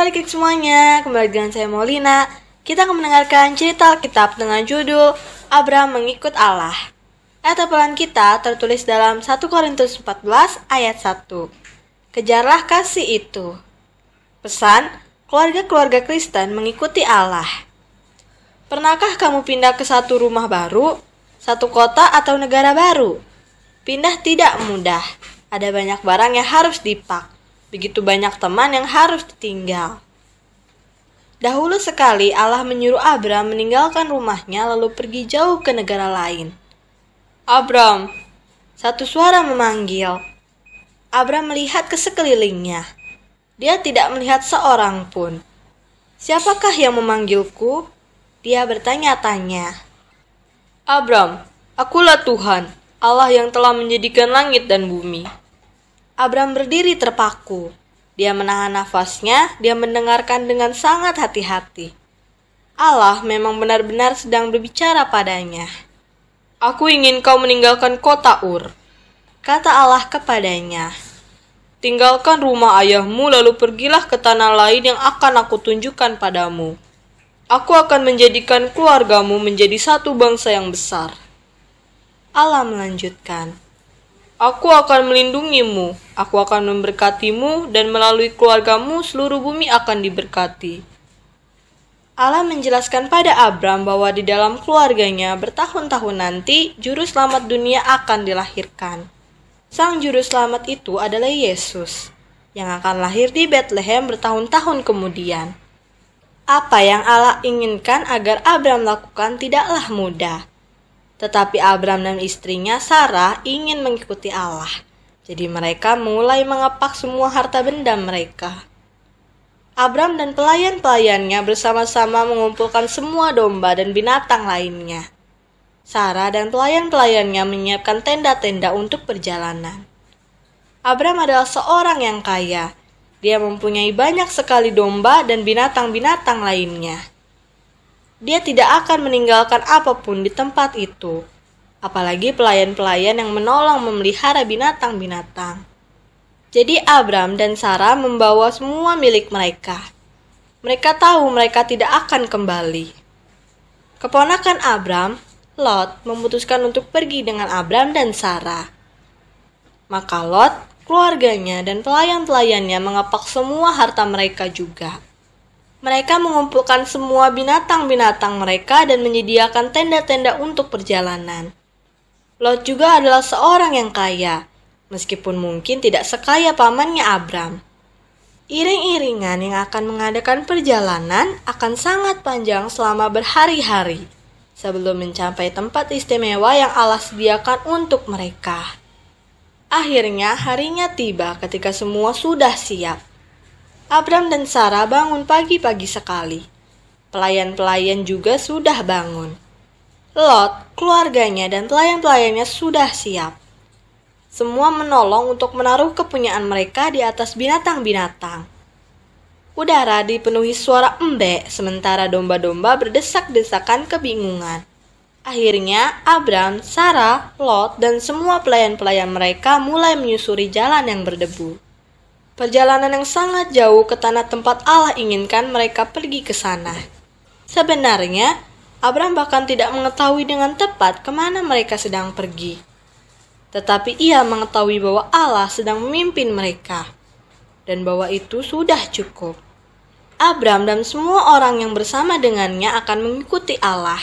adik-adik semuanya, kembali dengan saya Maulina. Kita akan mendengarkan cerita Alkitab dengan judul Abraham Mengikut Allah. Ayat hafalan kita tertulis dalam 1 Korintus 14 ayat 1. Kejarlah kasih itu. Pesan, keluarga-keluarga Kristen mengikuti Allah. Pernahkah kamu pindah ke satu rumah baru, satu kota atau negara baru? Pindah tidak mudah. Ada banyak barang yang harus dipak. Begitu banyak teman yang harus ditinggal. Dahulu sekali Allah menyuruh Abram meninggalkan rumahnya lalu pergi jauh ke negara lain. Abram, satu suara memanggil. Abram melihat ke sekelilingnya. Dia tidak melihat seorang pun. Siapakah yang memanggilku? Dia bertanya-tanya. Abram, akulah Tuhan, Allah yang telah menjadikan langit dan bumi. Abram berdiri terpaku. Dia menahan nafasnya, dia mendengarkan dengan sangat hati-hati. Allah memang benar-benar sedang berbicara padanya. Aku ingin kau meninggalkan kota Ur, kata Allah kepadanya. Tinggalkan rumah ayahmu lalu pergilah ke tanah lain yang akan aku tunjukkan padamu. Aku akan menjadikan keluargamu menjadi satu bangsa yang besar. Allah melanjutkan. Aku akan melindungimu, aku akan memberkatimu, dan melalui keluargamu seluruh bumi akan diberkati. Allah menjelaskan pada Abram bahwa di dalam keluarganya bertahun-tahun nanti, Juru Selamat dunia akan dilahirkan. Sang Juru Selamat itu adalah Yesus, yang akan lahir di Bethlehem bertahun-tahun kemudian. Apa yang Allah inginkan agar Abram lakukan tidaklah mudah. Tetapi Abram dan istrinya Sarah ingin mengikuti Allah. Jadi mereka mulai mengepak semua harta benda mereka. Abram dan pelayan-pelayannya bersama-sama mengumpulkan semua domba dan binatang lainnya. Sarah dan pelayan-pelayannya menyiapkan tenda-tenda untuk perjalanan. Abram adalah seorang yang kaya. Dia mempunyai banyak sekali domba dan binatang-binatang lainnya. Dia tidak akan meninggalkan apapun di tempat itu, apalagi pelayan-pelayan yang menolong memelihara binatang-binatang. Jadi Abram dan Sarah membawa semua milik mereka. Mereka tahu mereka tidak akan kembali. Keponakan Abram, Lot, memutuskan untuk pergi dengan Abram dan Sarah. Maka Lot, keluarganya, dan pelayan-pelayannya mengepak semua harta mereka juga. Mereka mengumpulkan semua binatang-binatang mereka dan menyediakan tenda-tenda untuk perjalanan. Lot juga adalah seorang yang kaya, meskipun mungkin tidak sekaya pamannya Abram. Iring-iringan yang akan mengadakan perjalanan akan sangat panjang selama berhari-hari, sebelum mencapai tempat istimewa yang Allah sediakan untuk mereka. Akhirnya harinya tiba ketika semua sudah siap. Abram dan Sarah bangun pagi-pagi sekali. Pelayan-pelayan juga sudah bangun. Lot, keluarganya, dan pelayan-pelayannya sudah siap. Semua menolong untuk menaruh kepunyaan mereka di atas binatang-binatang. Udara dipenuhi suara embek, sementara domba-domba berdesak-desakan kebingungan. Akhirnya, Abram, Sarah, Lot, dan semua pelayan-pelayan mereka mulai menyusuri jalan yang berdebu. Perjalanan yang sangat jauh ke tanah tempat Allah inginkan mereka pergi ke sana. Sebenarnya, Abram bahkan tidak mengetahui dengan tepat kemana mereka sedang pergi. Tetapi ia mengetahui bahwa Allah sedang memimpin mereka, dan bahwa itu sudah cukup. Abram dan semua orang yang bersama dengannya akan mengikuti Allah.